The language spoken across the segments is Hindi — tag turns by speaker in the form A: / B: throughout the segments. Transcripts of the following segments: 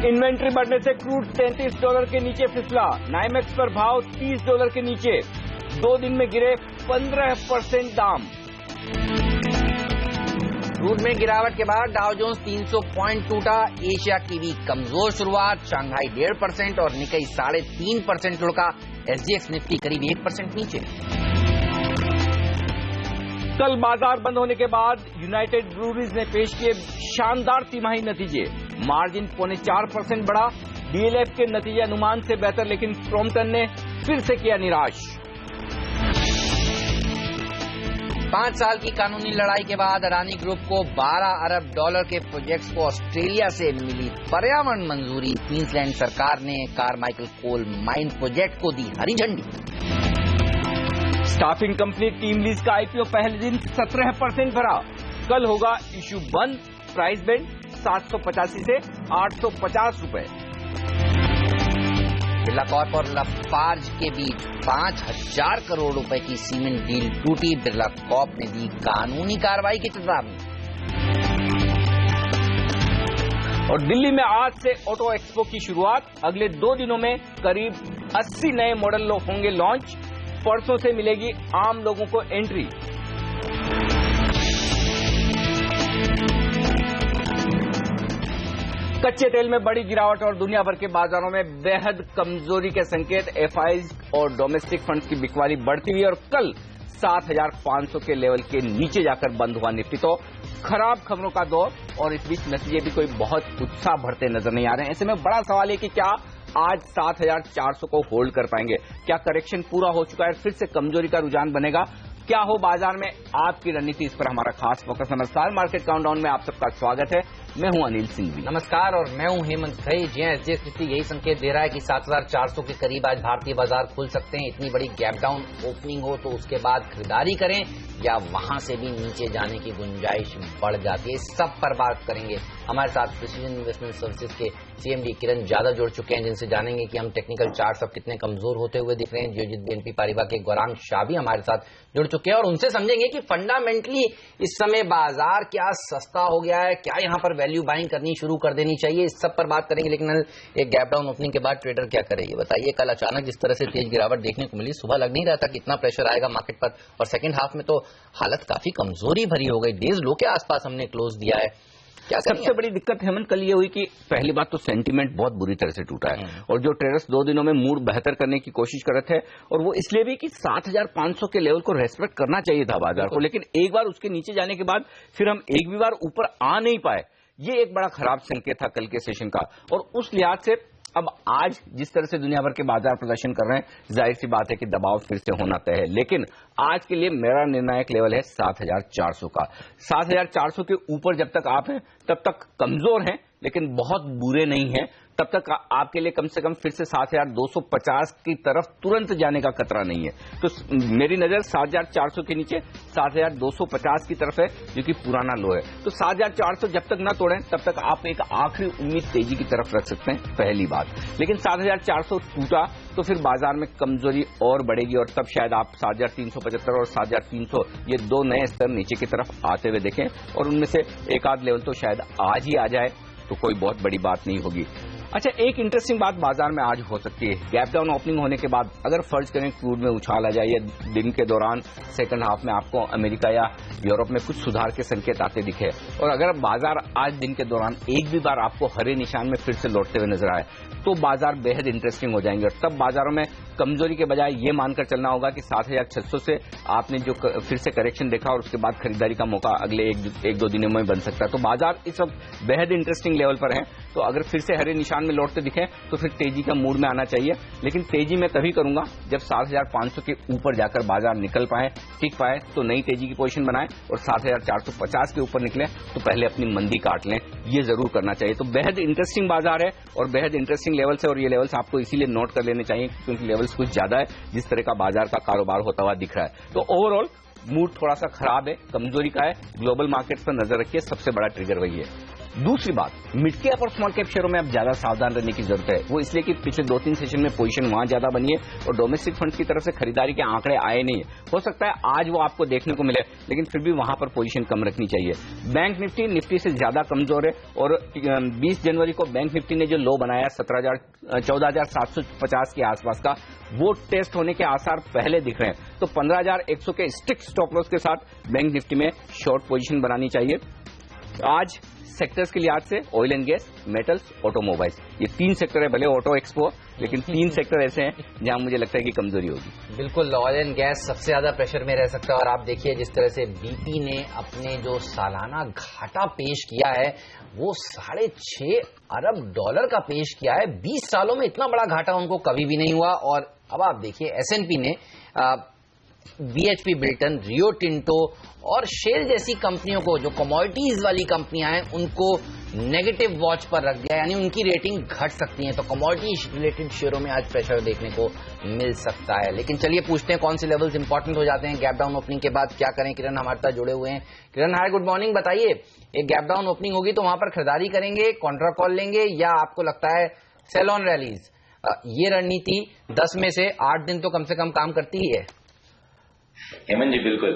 A: इन्वेंट्री बढ़ने से क्रूड $33 के नीचे फिसला। नाइमेक्स पर भाव $30 के नीचे। 2 दिन में गिरे 15% दाम।
B: क्रूड में गिरावट के बाद डाउ जोन्स 300 पॉइंट टूटा। एशिया की भी कमजोर शुरुआत। शंघाई 1.5% और निकाई 3.5% लुढ़का। एसजीएक्स निफ्टी करीब 1% नीचे।
A: कल बाजार बंद होने के बाद यूनाइटेड ब्रूअरीज ने पेश किए शानदार तिमाही नतीजे। मार्जिन 0.4% बढ़ा। डीएलएफ के नतीजे अनुमान से बेहतर, लेकिन क्रॉम्पटन ने फिर से किया निराश।
B: 5 साल की कानूनी लड़ाई के बाद अडानी ग्रुप को $12 अरब के प्रोजेक्ट्स को ऑस्ट्रेलिया से मिली पर्यावरण मंजूरी। क्वींसलैंड सरकार ने कारमाइकल कोल माइन प्रोजेक्ट को दी हरी झंडी।
A: स्टाफिंग कंपनी टीम लीज का आईपीओ पहले दिन 17% भरा। कल होगा इश्यू बंद। प्राइस बैंड 785 से 850 रुपए।
B: बिरला कॉर्प और लाफार्ज के बीच 5,000 करोड़ रुपए की सीमेंट डील टूटी। बिरला कॉर्प ने दी कानूनी कार्रवाई की चेतावनी।
A: और दिल्ली में आज से ऑटो एक्सपो की शुरुआत। अगले 2 दिनों में करीब 80 नए मॉडल होंगे लॉन्च। परसों से मिलेगी आम लोगों को एंट्री। कच्चे तेल में बड़ी गिरावट और दुनिया भर के बाजारों में बेहद कमजोरी के संकेत। एफआईज और डोमेस्टिक फंड्स की बिकवाली बढ़ती हुई और कल 7,500 के लेवल के नीचे जाकर बंद हुआ निफ्टी। तो खराब खबरों का दौर और इस बीच नतीजे भी कोई बहुत उत्साह बढ़ते नजर नहीं आ रहे हैं। ऐसे में बड़ा सवाल है कि क्या आज 7,400 को होल्ड कर पाएंगे? क्या करेक्शन पूरा हो चुका है? फिर से कमजोरी का रुझान बनेगा? क्या हो बाजार में आपकी रणनीति? इस पर हमारा खास फोकस। नमस्कार, मार्केट काउंटडाउन में आप सबका स्वागत है। मैं हूं अनिल सिंघवी।
B: नमस्कार और मैं हूं हेमंत खरे। जी हां, एसजीएक्स निफ्टी यही संकेत दे रहा है कि 7,400 के करीब आज भारतीय बाजार खुल सकते हैं। इतनी बड़ी गैप डाउन ओपनिंग हो तो उसके बाद खरीदारी करें या वहां से भी नीचे जाने की गुंजाइश बढ़ जाती है। सब पर बात करेंगे। हमारे साथ प्रिसीजन इन्वेस्टमेंट सर्विसेज के सीएमडी किरण यादव जुड़ चुके हैं, जिनसे जानेंगे कि हम टेक्निकल चार्ट्स अब कितने कमजोर होते हुए दिख रहे हैं। जियोजित बीएनपी पारिबा के गौरांग शाह भी हमारे साथ जुड़ चुके हैं और उनसे समझेंगे कि फंडामेंटली इस समय बाजार क्या सस्ता हो गया है, क्या यहां पर वैल्यू बाइंग करनी शुरू कर देनी चाहिए। इस सब पर बात करेंगे। लेकिन एक गैप डाउन ओपनिंग के बाद ट्रेडर क्या करे ये बताइए। कल अचानक जिस तरह से तेज गिरावट देखने को मिली, सुबह लग नहीं रहा था कि इतना प्रेशर आएगा मार्केट पर, और सेकंड हाफ में तो हालत काफी कमजोरी भरी हो गई। डेज लो के आसपास हमने क्लोज दिया है। क्या
A: सबसे बड़ी दिक्कत हेमंत कल ये हुई कि पहली बात तो सेंटीमेंट बहुत बुरी तरह से टूटा है और जो ट्रेडर्स 2 दिनों में मूड बेहतर करने की कोशिश कर रहे थे, और वो इसलिए भी कि 7,500 के लेवल को रेस्पेक्ट करना चाहिए था बाजार को, लेकिन एक बार उसके नीचे जाने के बाद फिर हम एक भी बार ऊपर आ नहीं पाए। ये एक बड़ा खराब संकेत था कल के सेशन का। और उस लिहाज से अब आज जिस तरह से दुनिया भर के बाजार प्रदर्शन कर रहे हैं, जाहिर सी बात है कि दबाव फिर से होना तय है। लेकिन आज के लिए मेरा निर्णायक लेवल है 7,400 का। 7,400 के ऊपर जब तक आप हैं तब तक कमजोर हैं, लेकिन बहुत बुरे नहीं हैं। तब तक आपके लिए कम से कम फिर से 7,250 की तरफ तुरंत जाने का खतरा नहीं है। तो मेरी नजर 7,400 के नीचे 7,250 की तरफ है, जो कि पुराना लो है। तो 7,400 जब तक ना तोड़ें तब तक आप एक आखिरी उम्मीद तेजी की तरफ रख सकते हैं, पहली बात। लेकिन 7,400 टूटा तो फिर बाजार में कमजोरी और बढ़ेगी और तब शायद आप 7,375 और 7,300 ये 2 नए स्तर नीचे की तरफ आते हुए देखें, और उनमें से एक आध लेवल तो शायद आज ही आ जाए, तो कोई बहुत बड़ी बात नहीं होगी। अच्छा, एक इंटरेस्टिंग बात बाजार में आज हो सकती है। गैप डाउन ओपनिंग होने के बाद अगर फर्ज करें क्रूड में उछाल आ जाए या दिन के दौरान सेकंड हाफ में आपको अमेरिका या यूरोप में कुछ सुधार के संकेत आते दिखे, और अगर बाजार आज दिन के दौरान एक भी बार आपको हरे निशान में फिर से लौटते हुए नजर आए, तो बाजार बेहद इंटरेस्टिंग हो जाएंगे। और तब बाजारों में कमजोरी के बजाय ये मानकर चलना होगा कि 7,600 से आपने जो फिर से करेक्शन देखा और उसके बाद खरीदारी का मौका अगले एक दो दिनों में बन सकता है। तो बाजार इस वक्त बेहद इंटरेस्टिंग लेवल पर है। तो अगर फिर से हरे निशान में लौटते दिखें तो फिर तेजी का मूड में आना चाहिए। लेकिन तेजी मैं तभी करूंगा जब 7,500 के ऊपर जाकर बाजार निकल पाए, टिक पाए, तो नई तेजी की पोजीशन बनाए, और 7,450 के ऊपर निकले तो पहले अपनी मंदी काट लें। ये जरूर करना चाहिए। तो बेहद इंटरेस्टिंग बाजार है और बेहद इंटरेस्टिंग लेवल्स है, और ये लेवल्स आपको इसीलिए नोट कर लेने चाहिए क्योंकि लेवल्स कुछ ज्यादा है जिस तरह का बाजार का कारोबार होता हुआ दिख रहा है। तो ओवरऑल मूड थोड़ा सा खराब है, कमजोरी का है। ग्लोबल मार्केट्स पर नजर रखिए, सबसे बड़ा ट्रिगर वही है। दूसरी बात, मिड कैप और स्मॉल कैप शेयरों में अब ज्यादा सावधान रहने की जरूरत है। वो इसलिए कि पिछले 2-3 सेशन में पोजीशन वहां ज्यादा बनी है और डोमेस्टिक फंड्स की तरफ से खरीदारी के आंकड़े आए नहीं है। हो सकता है आज वो आपको देखने को मिले, लेकिन फिर भी वहां पर पोजीशन कम रखनी चाहिए। बैंक निफ्टी से ज्यादा कमजोर है और 20 जनवरी को बैंक निफ्टी ने जो लो बनाया 14,750 के आसपास का, वो टेस्ट होने के आसार पहले दिख रहे हैं। तो 15,100 के स्ट्रिक्ट स्टॉप लॉस के साथ बैंक निफ्टी में शॉर्ट पोजीशन बनानी चाहिए। आज सेक्टर्स के लिहाज से oil and gas, metals, automobiles, ये 3 सेक्टर है। भले ऑटो एक्सपो, लेकिन 3 सेक्टर ऐसे हैं जहां मुझे लगता है कि कमजोरी होगी।
B: बिल्कुल, ऑयल एंड गैस सबसे ज्यादा प्रेशर में रह सकता है। और आप देखिए जिस तरह से बीपी ने अपने जो सालाना घाटा पेश किया है वो $6.5 अरब का पेश किया है। 20 सालों में इतना बड़ा घाटा उनको कभी भी नहीं हुआ। और अब आप देखिए एसएनपी ने BHP बिल्टन, रियो टिंटो और शेल जैसी कंपनियों को, जो कमोडिटीज वाली कंपनियां हैं, उनको नेगेटिव वॉच पर रख दिया, यानी उनकी रेटिंग घट सकती है। तो कमोडिटी रिलेटेड शेयरों में आज प्रेशर देखने को मिल सकता है। लेकिन चलिए पूछते हैं कौन से लेवल्स इंपॉर्टेंट हो जाते हैं गैप डाउन ओपनिंग के बाद, क्या करें। किरण हमारे साथ जुड़े हुए हैं। किरण, हाय, गुड मॉर्निंग। बताइए, एक गैप डाउन ओपनिंग होगी तो वहां पर खरीदारी करेंगे, कॉन्ट्रा कॉल लेंगे, या आपको लगता है सेल ऑन रैलीज? ये रणनीति 10 में से 8 दिन तो कम से कम काम करती ही है।
C: हेमंत जी, बिल्कुल।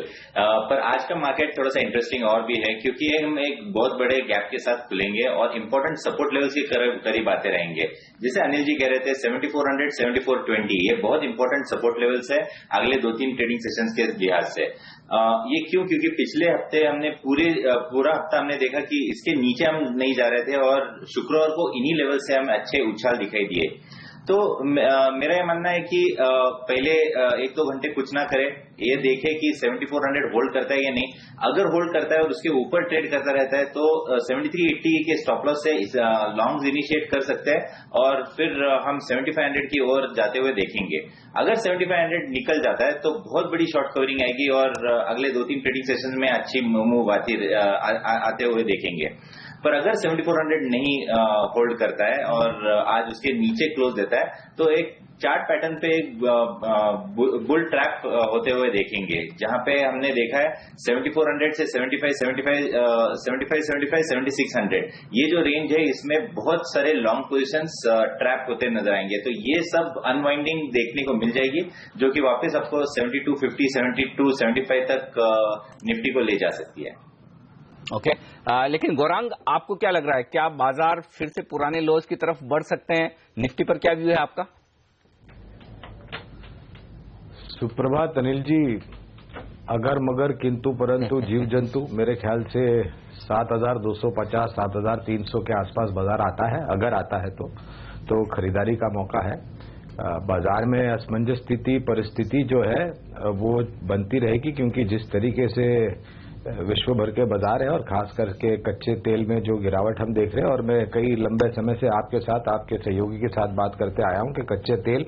C: पर आज का मार्केट थोड़ा सा इंटरेस्टिंग और भी है क्योंकि हम एक बहुत बड़े गैप के साथ खुलेंगे और इंपॉर्टेंट सपोर्ट लेवल्स के करीब आते रहेंगे। जैसे अनिल जी कह रहे थे 7400, 7420, ये बहुत इंपॉर्टेंट सपोर्ट लेवल्स है अगले 2-3 ट्रेडिंग सेशंस के लिहाज से। ये क्यों? क्योंकि पिछले हफ्ते हमने पूरा हफ्ता हमने देखा कि इसके नीचे हम नहीं जा रहे थे और शुक्रवार को इन्हीं लेवल से हमें अच्छे उछाल दिखाई दिए। तो मेरा यह मानना है कि पहले 1-2 घंटे कुछ ना करें, ये देखें कि 7400 होल्ड करता है या नहीं। अगर होल्ड करता है और उसके ऊपर ट्रेड करता रहता है तो 7380 के स्टॉप लॉस से लॉन्ग्स इनिशिएट कर सकते हैं और फिर हम 7500 की ओर जाते हुए देखेंगे। अगर 7500 निकल जाता है तो बहुत बड़ी शॉर्ट कवरिंग आएगी और अगले 2-3 ट्रेडिंग सेशन में अच्छी मूव आते हुए देखेंगे। पर अगर 7400 नहीं होल्ड करता है और आज उसके नीचे क्लोज देता है तो एक चार्ट पैटर्न पे बुल ट्रैप होते हुए देखेंगे, जहां पे हमने देखा है 7400 से 7600 ये जो रेंज है इसमें बहुत सारे लॉन्ग पोजीशंस ट्रैप होते नजर आएंगे। तो ये सब अनवाइंडिंग देखने को मिल जाएगी जो कि वापस आपको 7250, 72, 75 तक निफ्टी को ले जा सकती है।
A: ओके, लेकिन गौरांग, आपको क्या लग रहा है, क्या बाजार फिर से पुराने लोज की तरफ बढ़ सकते हैं? निफ्टी पर क्या व्यू है आपका?
D: सुप्रभात अनिल जी। अगर मगर किंतु परंतु जीव जंतु, मेरे ख्याल से 7250, 7300 के आसपास बाजार आता है। अगर आता है तो खरीदारी का मौका है। बाजार में असमंजस स्थिति, परिस्थिति जो है वो बनती रहेगी, क्योंकि जिस तरीके से विश्व भर के बाजार है और खास करके कच्चे तेल में जो गिरावट हम देख रहे हैं, और मैं कई लंबे समय से आपके साथ, आपके सहयोगी के साथ बात करते आया हूं कि कच्चे तेल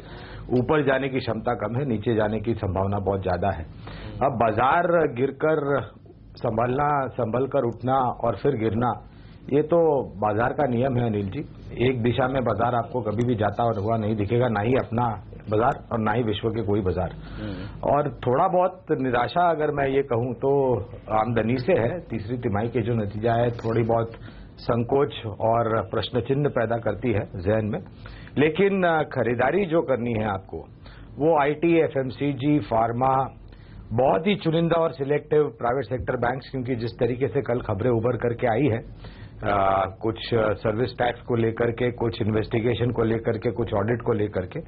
D: ऊपर जाने की क्षमता कम है, नीचे जाने की संभावना बहुत ज्यादा है। अब बाजार गिरकर संभल कर उठना और फिर गिरना, ये तो बाजार का नियम है अनिल जी। एक दिशा में बाजार आपको कभी भी जाता हुआ नहीं दिखेगा, ना ही अपना बाजार और ना ही विश्व के कोई बाजार। और थोड़ा बहुत निराशा अगर मैं ये कहूं तो आमदनी से है। तीसरी तिमाही के जो नतीजा है थोड़ी बहुत संकोच और प्रश्न चिन्ह पैदा करती है जहन में। लेकिन खरीदारी जो करनी है आपको, वो आईटी, एफएमसीजी, फार्मा, बहुत ही चुनिंदा और सिलेक्टिव प्राइवेट सेक्टर बैंक्स, क्योंकि जिस तरीके से कल खबरें उभर करके आई है, कुछ सर्विस टैक्स को लेकर के, कुछ इन्वेस्टिगेशन को लेकर के, कुछ ऑडिट को लेकर के,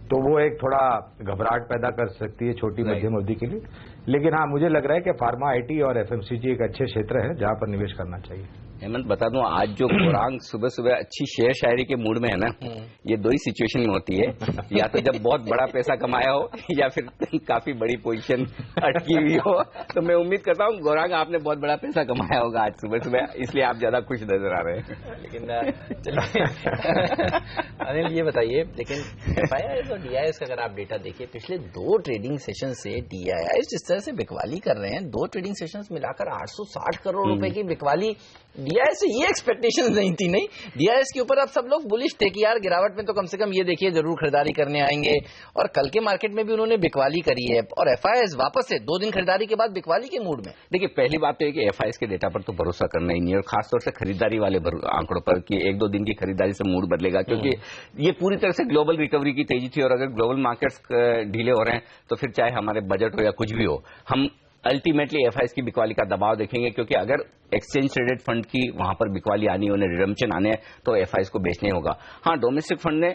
D: तो वो एक थोड़ा घबराहट पैदा कर सकती है छोटी मध्यम अवधि के लिए। लेकिन हाँ, मुझे लग रहा है कि फार्मा, आईटी और एफएमसीजी एक अच्छे क्षेत्र है जहां पर निवेश करना चाहिए।
A: हेमंत, बता दूं, आज जो गौरांग सुबह सुबह अच्छी शेयर शायरी के मूड में है ना, ये 2 ही सिचुएशन में होती है, या तो जब बहुत बड़ा पैसा कमाया हो या फिर काफी बड़ी पोजीशन अटकी हुई हो। तो मैं उम्मीद करता हूं गौरांग आपने बहुत बड़ा पैसा कमाया होगा आज सुबह सुबह, इसलिए आप ज्यादा खुश नजर आ रहे हैं।
B: लेकिन चलिए अनिल, ये बताइए, लेकिन एफआईआईएस और डीआईएस का अगर आप डेटा देखिए, पिछले 2 ट्रेडिंग सेशन से डीआईएस जिस तरह से बिकवाली कर रहे हैं, 2 ट्रेडिंग सेशन मिलाकर 860 करोड़ रुपए की बिकवाली डीआईएस से ये एक्सपेक्टेशन नहीं थी। नहीं, डीआईएस के ऊपर अब सब लोग बुलिश थे कि यार गिरावट में तो कम से कम ये देखिए जरूर खरीदारी करने आएंगे, और कल के मार्केट में भी उन्होंने बिकवाली करी है, और एफआईएस वापस से 2 दिन खरीदारी के बाद बिकवाली के मूड में।
A: देखिए, पहली बात तो है कि एफआईएस के डेटा पर तो भरोसा करना ही नहीं है, और खासतौर से खरीदारी वाले आंकड़ों पर कि 1-2 दिन की खरीदारी से मूड बदलेगा, क्योंकि ये पूरी तरह से ग्लोबल रिकवरी की तेजी थी, और अगर ग्लोबल मार्केट्स ढीले हो रहे हैं तो फिर चाहे हमारे बजट हो या कुछ भी हो, हम अल्टीमेटली एफआईएस की बिकवाली का दबाव देखेंगे, क्योंकि अगर एक्सचेंज ट्रेडेड फंड की वहां पर बिकवाली आनी है, उन्हें रिडम्पशन आने हैं, तो एफआईएस को बेचने होगा। हाँ, डोमेस्टिक फंड ने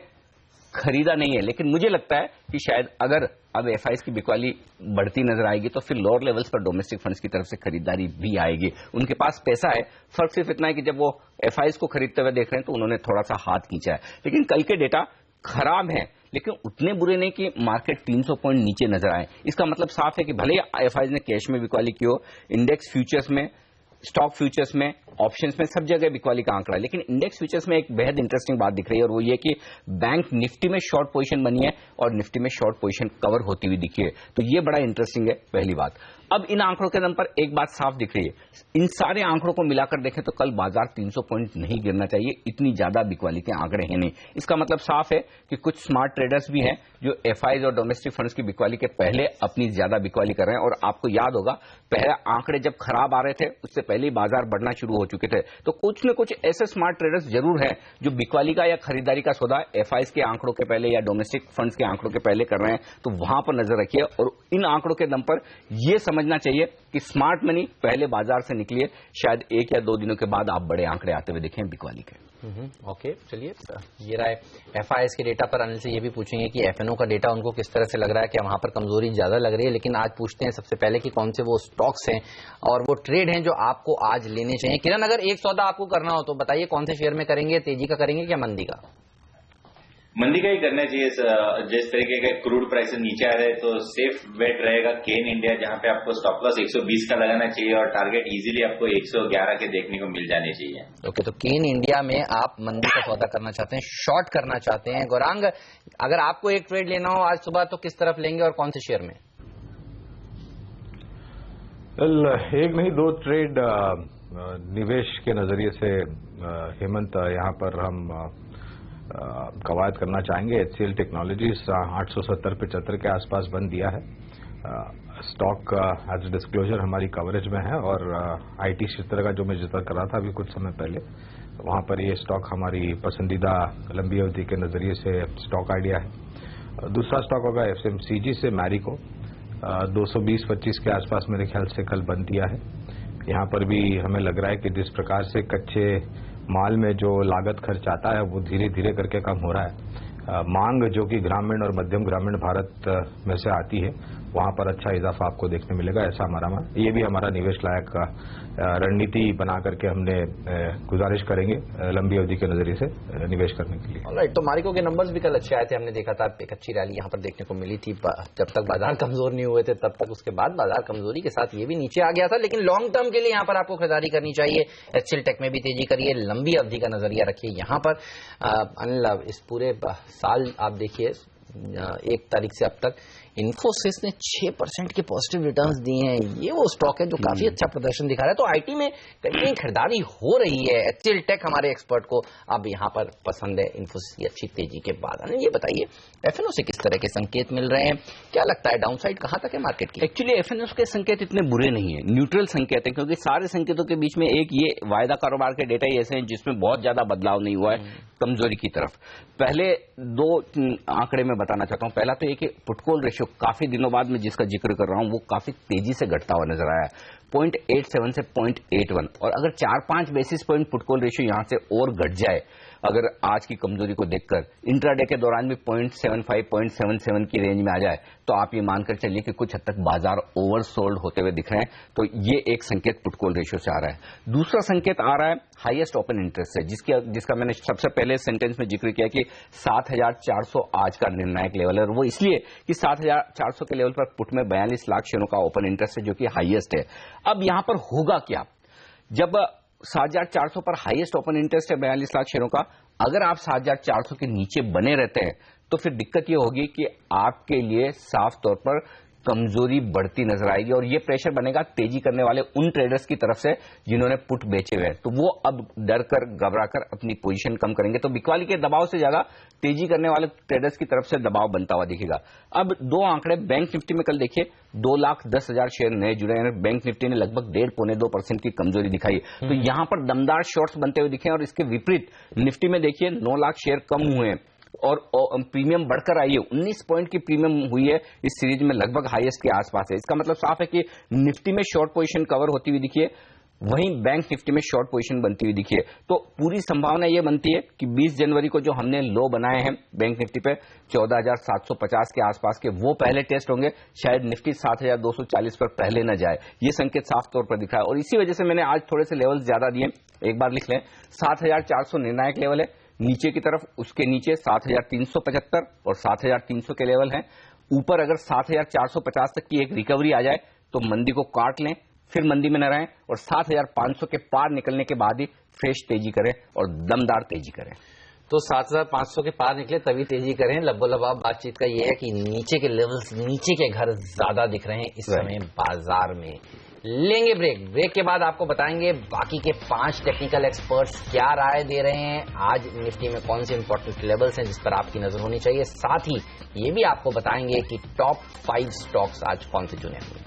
A: खरीदा नहीं है, लेकिन मुझे लगता है कि शायद अगर अब एफआईएस की बिकवाली बढ़ती नजर आएगी तो फिर लोअर लेवल्स पर डोमेस्टिक फंड्स की तरफ से खरीदारी भी आएगी। उनके पास पैसा है, फर्क सिर्फ इतना है कि जब वो एफआईएस को खरीदते हुए देख रहे हैं तो उन्होंने थोड़ा सा हाथ खींचा है। लेकिन कल के डेटा खराब है, लेकिन उतने बुरे नहीं कि मार्केट 300 पॉइंट नीचे नजर आए। इसका मतलब साफ है कि भले एफआईएस ने कैश में बिकवाली की हो, इंडेक्स फ्यूचर्स में, स्टॉक फ्यूचर्स में, ऑप्शंस में, सब जगह बिकवाली का आंकड़ा है। लेकिन इंडेक्स फ्यूचर्स में एक बेहद इंटरेस्टिंग बात दिख रही है, और वो ये कि बैंक निफ्टी में शॉर्ट पोजीशन बनी है और निफ्टी में शॉर्ट पोजीशन कवर होती हुई दिखी है, तो ये बड़ा इंटरेस्टिंग है पहली बात। अब इन आंकड़ों के दम पर एक बात साफ दिख रही है, इन सारे आंकड़ों को मिलाकर देखें तो कल बाजार 300 पॉइंट नहीं गिरना चाहिए, इतनी ज्यादा बिकवाली के आंकड़े हैं नहीं। इसका मतलब साफ है कि कुछ स्मार्ट ट्रेडर्स भी हैं जो एफआईएस और डोमेस्टिक फंड्स की बिकवाली के पहले अपनी ज्यादा बिकवाली कर रहे हैं। और आपको याद होगा, पहले आंकड़े जब खराब आ रहे थे उससे पहले ही बाजार बढ़ना शुरू हो चुके थे, तो कुछ न कुछ ऐसे स्मार्ट ट्रेडर्स जरूर हैं जो बिकवाली का या खरीदारी का सौदा एफआईएस के आंकड़ों के पहले या डोमेस्टिक फंड्स के आंकड़ों के पहले कर रहे हैं, तो वहां पर नजर रखिए। और इन आंकड़ों के दम पर यह समझना चाहिए कि स्मार्ट मनी पहले बाजार से निकली है, शायद 1 या 2 दिनों के बाद आप बड़े आंकड़े आते हुए देखें बिकवाली के।
B: ओके, चलिए, ये रहा है एफआईएस के डेटा पर। अनिल से ये भी पूछेंगे कि एफएनओ का डेटा उनको किस तरह से लग रहा है, कि वहां पर कमजोरी ज्यादा लग रही है। लेकिन आज पूछते हैं सबसे पहले कि कौन से वो स्टॉक्स हैं और वो ट्रेड हैं जो आपको आज लेने चाहिए। किरण, अगर एक सौदा आपको करना हो तो बताइए कौन से शेयर में करेंगे, तेजी का करेंगे या मंदी का?
C: मंदी का ही करना चाहिए। जिस तरीके के क्रूड प्राइसेस नीचे आ रहे हैं तो सेफ बेट रहेगा केन इंडिया, जहां पे आपको स्टॉप लॉस 120 का लगाना चाहिए और टारगेट इजीली आपको 111 के देखने को मिल जाने चाहिए।
B: ओके, तो केन इंडिया में आप मंदी का सौदा करना चाहते हैं, शॉर्ट करना चाहते हैं। गौरांग, अगर आपको एक ट्रेड लेना हो आज सुबह तो किस तरफ लेंगे और कौन से शेयर में?
D: एक नहीं 2 ट्रेड निवेश के नजरिए से हेमंत यहाँ पर हम कवायद करना चाहेंगे। एचसीएल टेक्नोलॉजीज 870-75 के आसपास बंद दिया है। स्टॉक एज डिस्क्लोजर हमारी कवरेज में है, और आईटी क्षेत्र का जो मैं जिक्र कर रहा था अभी कुछ समय पहले, वहां पर ये स्टॉक हमारी पसंदीदा लंबी अवधि के नजरिए से स्टॉक आइडिया है। दूसरा स्टॉक होगा एफएमसीजी से मैरिको, 220-25 के आसपास मेरे ख्याल से कल बंद दिया है। यहाँ पर भी हमें लग रहा है कि जिस प्रकार से कच्चे माल में जो लागत खर्च आता है वो धीरे धीरे करके कम हो रहा है। मांग जो कि ग्रामीण और मध्यम ग्रामीण भारत में से आती है, वहां पर अच्छा इजाफा आपको देखने मिलेगा, ऐसा हमारा मान। ये भी हमारा निवेश लायक रणनीति बना करके हमने गुजारिश करेंगे लंबी अवधि के नजरिए से निवेश करने के लिए।
B: ऑलराइट, तो मारिको के नंबर्स भी कल अच्छे आए थे, हमने देखा था एक अच्छी रैली यहाँ पर देखने को मिली थी। जब तक बाजार कमजोर नहीं हुए थे तब तक, उसके बाद बाजार कमजोरी के साथ ये भी नीचे आ गया था। लेकिन लॉन्ग टर्म के लिए यहाँ पर आपको खरीदारी करनी चाहिए। एचसीएल टेक में भी तेजी करिए, लंबी अवधि का नजरिया रखिए यहाँ पर। अनिल, इस पूरे साल आप देखिए 1 तारीख से अब तक इन्फोसिस ने 6% के पॉजिटिव रिटर्न्स दिए हैं। ये वो स्टॉक है जो काफी अच्छा प्रदर्शन दिखा रहा है, तो आईटी में कहीं खरीदारी हो रही है। एचसीएल टेक हमारे एक्सपर्ट को अब यहाँ पर पसंद है इन्फोसिस की अच्छी तेजी के बाद। ये बताइए एफएनओ से किस तरह के संकेत मिल रहे हैं, क्या लगता है डाउनसाइड कहां तक है मार्केट की?
A: एक्चुअली एफएनओ के संकेत इतने बुरे नहीं है, न्यूट्रल संकेत है, क्योंकि सारे संकेतों के बीच में एक ये वायदा कारोबार के डेटा ही ऐसे हैं जिसमें बहुत ज्यादा बदलाव नहीं हुआ है कमजोरी की तरफ। पहले 2 आंकड़े में बताना चाहता हूं। पहला तो ये कि पुटकॉल रेशियो काफी दिनों बाद मैं जिसका जिक्र कर रहा हूं वो काफी तेजी से घटता हुआ नजर आया है, 0.87 से 0.81। और अगर 4-5 बेसिस पॉइंट पुटकॉल रेशियो यहां से और घट जाए, अगर आज की कमजोरी को देखकर इंट्राडे के दौरान भी 0.75, 0.77 की रेंज में आ जाए, तो आप ये मानकर चलिए कि कुछ हद तक बाजार ओवरसोल्ड होते हुए दिख रहे हैं। तो ये एक संकेत पुटकॉल रेशियो से आ रहा है। दूसरा संकेत आ रहा है हाईएस्ट ओपन इंटरेस्ट से, जिसका मैंने सबसे पहले सेंटेंस में जिक्र किया कि 7,400 आज का निर्णायक लेवल है। और वो इसलिए कि 7,400 के लेवल पर पुट में 42 लाख शेयरों का ओपन इंटरेस्ट है, जो कि हाईएस्ट है। अब यहां पर होगा क्या, जब 7,400 पर हाईएस्ट ओपन इंटरेस्ट है 42 लाख शेयरों का, अगर आप 7,400 के नीचे बने रहते हैं तो फिर दिक्कत यह होगी कि आपके लिए साफ तौर पर कमजोरी बढ़ती नजर आएगी और ये प्रेशर बनेगा तेजी करने वाले उन ट्रेडर्स की तरफ से जिन्होंने पुट बेचे हुए हैं, तो वो अब डर कर घबरा कर अपनी पोजीशन कम करेंगे। तो बिकवाली के दबाव से ज्यादा तेजी करने वाले ट्रेडर्स की तरफ से दबाव बनता हुआ दिखेगा। अब दो आंकड़े बैंक निफ्टी में कल देखिए 2,10,000 शेयर नए जुड़े हैं। बैंक निफ्टी ने लगभग 1.5-2% की कमजोरी दिखाई, तो यहां पर दमदार शॉर्ट्स बनते हुए दिखे। और इसके विपरीत निफ्टी में देखिए 9 लाख शेयर कम हुए हैं और प्रीमियम बढ़कर आई है, 19 पॉइंट की प्रीमियम हुई है इस सीरीज में, लगभग हाईएस्ट के आसपास है। इसका मतलब साफ है कि निफ्टी में शॉर्ट पोजीशन कवर होती हुई दिखी है, वहीं बैंक निफ्टी में शॉर्ट पोजीशन बनती हुई दिखी है। तो पूरी संभावना यह बनती है कि 20 जनवरी को जो हमने लो बनाए हैं बैंक निफ्टी पे 14,750 के आसपास के, वो पहले टेस्ट होंगे। शायद निफ्टी 7,240 पर पहले न जाए, ये संकेत साफ तौर पर दिख रहा है। और इसी वजह से मैंने आज थोड़े से लेवल ज्यादा दिए, एक बार लिख लें। 7,400 निर्णायक लेवल है, नीचे की तरफ उसके नीचे 7,375 और 7,300 के लेवल हैं। ऊपर अगर 7,450 तक की एक रिकवरी आ जाए तो मंदी को काट लें, फिर मंदी में न रहें और 7,500 के पार निकलने के बाद ही फ्रेश तेजी करें और दमदार तेजी करें।
B: तो 7,500 के पार निकले तभी तेजी करें। लबोलबाब बातचीत का ये है कि नीचे के लेवल्स, नीचे के घर ज्यादा दिख रहे हैं इस समय बाजार में। लेंगे ब्रेक के बाद आपको बताएंगे बाकी के 5 टेक्निकल एक्सपर्ट्स क्या राय दे रहे हैं, आज निफ्टी में कौन से इंपॉर्टेंट लेवल्स हैं जिस पर आपकी नजर होनी चाहिए। साथ ही ये भी आपको बताएंगे कि टॉप 5 स्टॉक्स आज कौन से चुने हुए।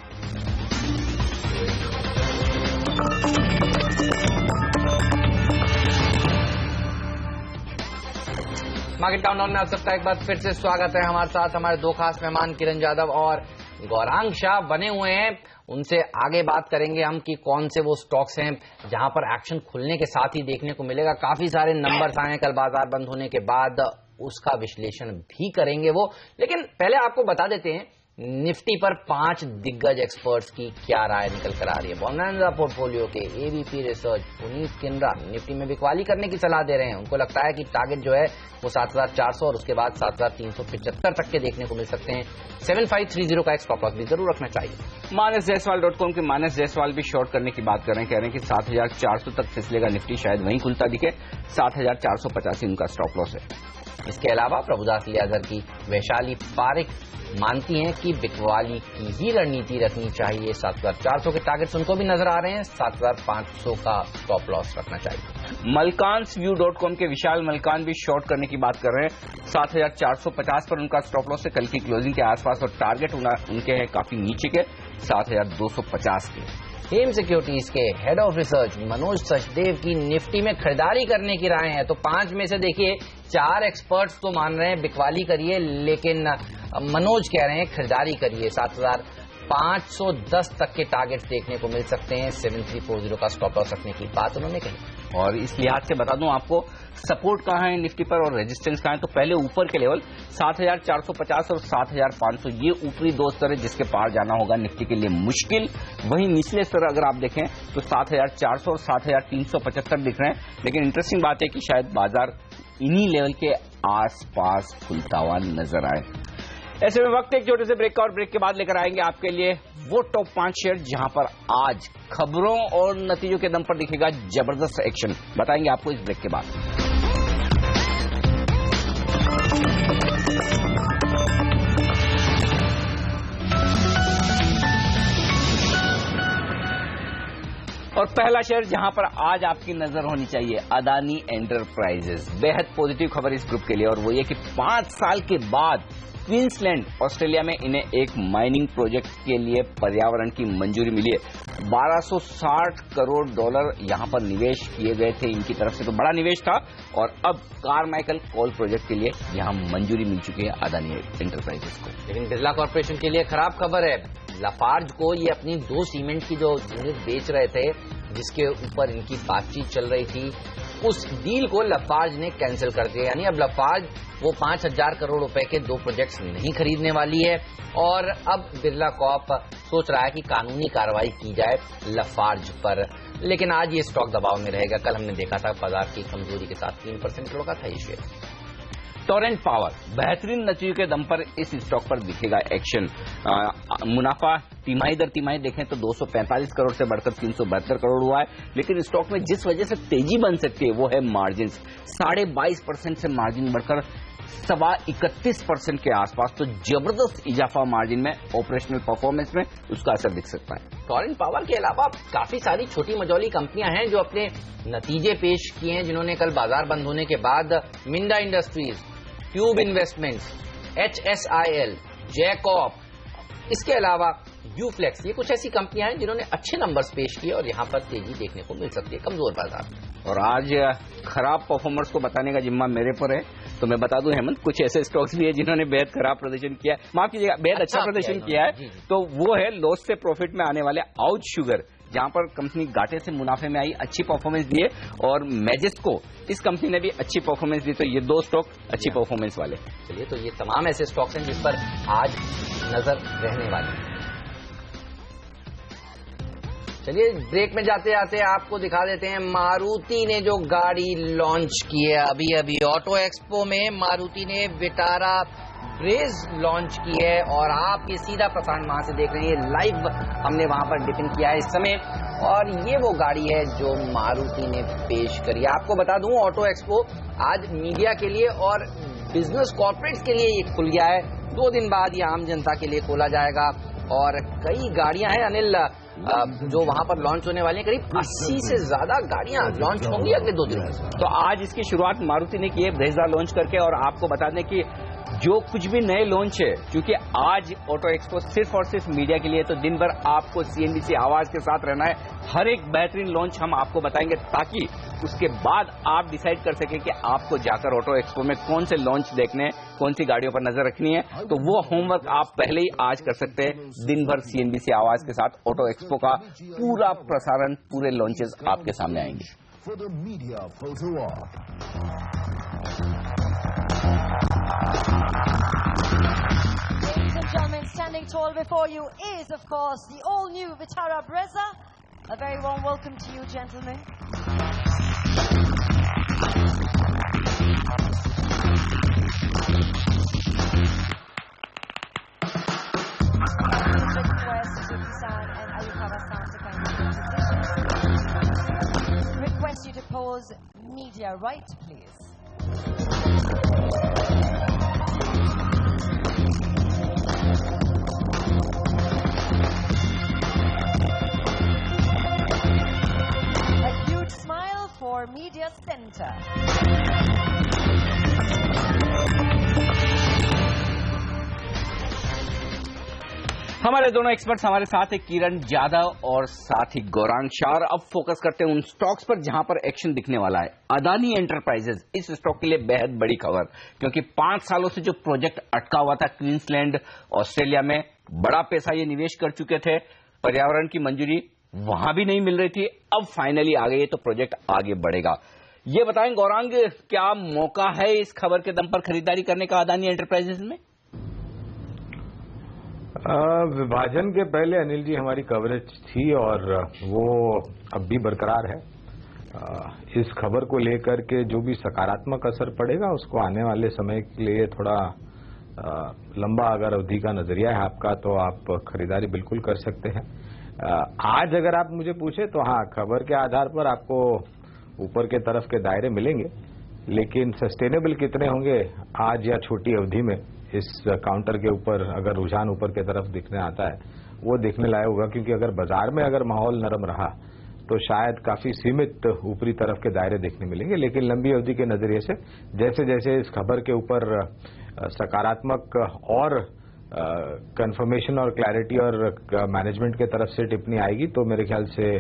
B: मार्केट काउंटडाउन में आप सबका एक बार फिर से स्वागत है। हमारे साथ हमारे दो खास मेहमान किरण यादव और गौरांग शाह बने हुए हैं। उनसे आगे बात करेंगे हम कि कौन से वो स्टॉक्स हैं जहां पर एक्शन खुलने के साथ ही देखने को मिलेगा। काफी सारे नंबर्स आए कल बाजार बंद होने के बाद, उसका विश्लेषण भी करेंगे वो। लेकिन पहले आपको बता देते हैं निफ्टी पर 5 दिग्गज एक्सपर्ट्स की क्या राय निकल कर आ रही है। बोनांजा पोर्टफोलियो के एबीपी रिसर्च पुनीत किन्रा निफ्टी में बिकवाली करने की सलाह दे रहे हैं। उनको लगता है कि टारगेट जो है वो 7,400 और उसके बाद 7,375 तक के देखने को मिल सकते हैं। 7530 का एक स्टॉप लॉस भी जरूर रखना चाहिए।
A: मानसजायसवाल.com के मानस जायसवाल भी शॉर्ट करने की बात कर रहे हैं, कह रहे हैं कि 7,400 तक फिसलेगा निफ्टी, शायद वहीं खुलता दिखे। 7,485 उनका स्टॉप लॉस है।
B: इसके अलावा प्रभुदास लियाजर की वैशाली पारिक मानती हैं कि बिकवाली की ही रणनीति रखनी चाहिए। 7,400 के टारगेट्स उनको भी नजर आ रहे हैं, 7,500 का स्टॉप लॉस रखना चाहिए।
A: मलकान्सव्यू.com के विशाल मलकान भी शॉर्ट करने की बात कर रहे हैं। 7,450 पर उनका स्टॉप लॉस है कल की क्लोजिंग के आसपास, और टारगेट उनके हैं काफी नीचे के 7,250 के।
B: हेम सिक्योरिटीज के head of research Manoj Sachdev की निफ्टी में खरीदारी करने की राय है। तो 5 में से देखिए 4 एक्सपर्ट्स तो मान रहे हैं बिकवाली करिए, लेकिन मनोज कह रहे हैं खरीदारी करिए। 7,510 तक के टारगेट्स देखने को मिल सकते हैं। 7340 का स्टॉप लॉस रखने की बात उन्होंने कही।
A: और इस लिहाज से बता दूं आपको सपोर्ट कहां है निफ्टी पर और रेजिस्टेंस कहां है। तो पहले ऊपर के लेवल 7,450 और 7,500, ये ऊपरी 2 स्तर है जिसके पार जाना होगा निफ्टी के लिए मुश्किल। वहीं निचले स्तर अगर आप देखें तो 7,400 और 7,375 दिख रहे हैं। लेकिन इंटरेस्टिंग बात है कि शायद बाजार इन्हीं लेवल के आसपास खुलता हुआ नजर आए। ऐसे में वक्त एक छोटे से ब्रेक का, और ब्रेक के बाद लेकर आएंगे आपके लिए वो टॉप 5 शेयर जहां पर आज खबरों और नतीजों के दम पर दिखेगा जबरदस्त एक्शन। बताएंगे आपको इस ब्रेक के बाद। और पहला शेयर जहां पर आज आपकी नजर होनी चाहिए, अदानी एंटरप्राइजेस। बेहद पॉजिटिव खबर इस ग्रुप के लिए, और वो ये कि 5 साल के बाद क्वींसलैंड ऑस्ट्रेलिया में इन्हें एक माइनिंग प्रोजेक्ट के लिए पर्यावरण की मंजूरी मिली है। 1260 करोड़ डॉलर यहां पर निवेश किए गए थे इनकी तरफ से, तो बड़ा निवेश था। और अब कारमाइकल कोल प्रोजेक्ट के लिए यहां मंजूरी मिल चुकी है अदानी एंटरप्राइजेस को।
B: लेकिन बिरला कॉर्पोरेशन के लिए खराब खबर है। लाफार्ज को ये अपनी 2 सीमेंट की जो यूनिट बेच रहे थे, जिसके ऊपर इनकी बातचीत चल रही थी, उस डील को लाफार्ज ने कैंसिल कर दिया। यानी अब लाफार्ज वो 5,000 करोड़ रुपए के 2 प्रोजेक्ट्स नहीं खरीदने वाली है। और अब बिरला कॉर्प सोच रहा है कि कानूनी कार्रवाई की जाए लाफार्ज पर। लेकिन आज ये स्टॉक दबाव में रहेगा। कल हमने देखा था बाजार की कमजोरी के साथ 3% लुढ़का था ये शेयर।
A: टोरेंट पावर बेहतरीन नतीजों के दम पर इस स्टॉक पर दिखेगा एक्शन। मुनाफा तिमाही दर तिमाही देखें तो 245 करोड़ से बढ़कर 372 करोड़ हुआ है। लेकिन स्टॉक में जिस वजह से तेजी बन सकती है वो है मार्जिन। 22.5% से मार्जिन बढ़कर 31% के आसपास। तो जबरदस्त इजाफा मार्जिन में, ऑपरेशनल परफॉर्मेंस में उसका असर दिख सकता है।
B: टोरेंट पावर के अलावा काफी सारी छोटी मझौली कंपनियां हैं जो अपने नतीजे पेश किए हैं, जिन्होंने कल बाजार बंद होने के बाद Minda industries, tube investments, HSIL, Jakob, इसके अलावा यूफ्लेक्स, ये कुछ ऐसी कंपनियां हैं जिन्होंने अच्छे नंबर्स पेश किए और यहां पर तेजी देखने को मिल सकती है कमजोर बाजार।
A: और आज खराब परफॉर्मर्स को बताने का जिम्मा मेरे पर है, तो मैं बता दूं हेमंत, कुछ ऐसे स्टॉक्स भी है जिन्होंने बेहद खराब प्रदर्शन किया है, माफ कीजिएगा बेहद अच्छा प्रदर्शन किया है। तो वो है लॉस से प्रॉफिट में आने वाले आउट शुगर, जहां पर कंपनी घाटे से मुनाफे में आई, अच्छी परफॉर्मेंस दी है, और मैजेस्को, इस कंपनी ने भी अच्छी परफॉर्मेंस दी। तो ये दो स्टॉक अच्छी परफॉर्मेंस वाले।
B: चलिए, तो ये तमाम ऐसे स्टॉक्स हैं जिस पर आज नजर रहने वाली है। चलिए, ब्रेक में जाते जाते आपको दिखा देते हैं मारुति ने जो गाड़ी लॉन्च की है अभी अभी। ऑटो एक्सपो में मारुति ने विटारा ब्रेज लॉन्च की है और आप ये सीधा प्रसारण वहां से देख रहे हैं, लाइव हमने वहां पर डिपिंग किया है इस समय। और ये वो गाड़ी है जो मारुति ने पेश करी है। आपको बता दूं, ऑटो एक्सपो आज मीडिया के लिए और बिजनेस कॉर्पोरेट्स के लिए ये खुल गया है। 2 दिन बाद ये आम जनता के लिए खोला जाएगा और कई गाड़ियां हैं अनिल जो वहां पर लॉन्च होने वाली हैं। करीब 80 से ज्यादा गाड़ियां लॉन्च होंगी अगले 2 दिनों में।
A: तो आज इसकी शुरुआत मारुति ने की है ब्रेजा लॉन्च करके। और आपको बता दें कि जो कुछ भी नए लॉन्च है, क्योंकि आज ऑटो एक्सपो सिर्फ और सिर्फ मीडिया के लिए, तो दिन भर आपको CNBC आवाज के साथ रहना है। हर एक बेहतरीन लॉन्च हम आपको बताएंगे, ताकि उसके बाद आप डिसाइड कर सकें कि आपको जाकर ऑटो एक्सपो में कौन से लॉन्च देखने हैं, कौन सी गाड़ियों पर नजर रखनी है। तो वो होमवर्क आप पहले ही आज कर सकते हैं। दिन भर CNBC आवाज के साथ ऑटो एक्सपो का पूरा प्रसारण, पूरे लॉन्चेस आपके सामने आएंगे।
E: Ladies and gentlemen, standing tall before you is, of course, the all-new Vitara Brezza. A very warm welcome to you, gentlemen. Request Suzuki-san and Ayukawa-san to kindly take positions. Request you to pose media right, please. A huge smile for Media Center.
A: हमारे दोनों एक्सपर्ट्स हमारे साथ है, किरण जाधव और साथ ही गौरांग शाह। अब फोकस करते हैं उन स्टॉक्स पर जहां पर एक्शन दिखने वाला है। अदानी एंटरप्राइजेज, इस स्टॉक के लिए बेहद बड़ी खबर, क्योंकि 5 सालों से जो प्रोजेक्ट अटका हुआ था क्वींसलैंड ऑस्ट्रेलिया में, बड़ा पैसा ये निवेश कर चुके थे, पर्यावरण की मंजूरी वहां भी नहीं मिल रही थी, अब फाइनली आ गई है, तो प्रोजेक्ट आगे बढ़ेगा। ये बताएं गौरांग, क्या मौका है इस खबर के दम पर खरीदारी करने का अदानी एंटरप्राइजेज में?
D: विभाजन के पहले अनिल जी हमारी कवरेज थी और वो अब भी बरकरार है। इस खबर को लेकर के जो भी सकारात्मक असर पड़ेगा उसको आने वाले समय के लिए थोड़ा लंबा अगर अवधि का नजरिया है आपका, तो आप खरीदारी बिल्कुल कर सकते हैं। आज अगर आप मुझे पूछे तो हाँ, खबर के आधार पर आपको ऊपर के तरफ के दायरे मिलेंगे, लेकिन सस्टेनेबल कितने होंगे आज या छोटी अवधि में, इस काउंटर के ऊपर अगर रुझान ऊपर की तरफ दिखने आता है वो देखने लायक होगा। क्योंकि अगर बाजार में अगर माहौल नरम रहा तो शायद काफी सीमित ऊपरी तरफ के दायरे देखने मिलेंगे, लेकिन लंबी अवधि के नजरिए से जैसे जैसे इस खबर के ऊपर सकारात्मक और कंफर्मेशन और क्लैरिटी और मैनेजमेंट के तरफ से टिप्पणी आएगी, तो मेरे ख्याल से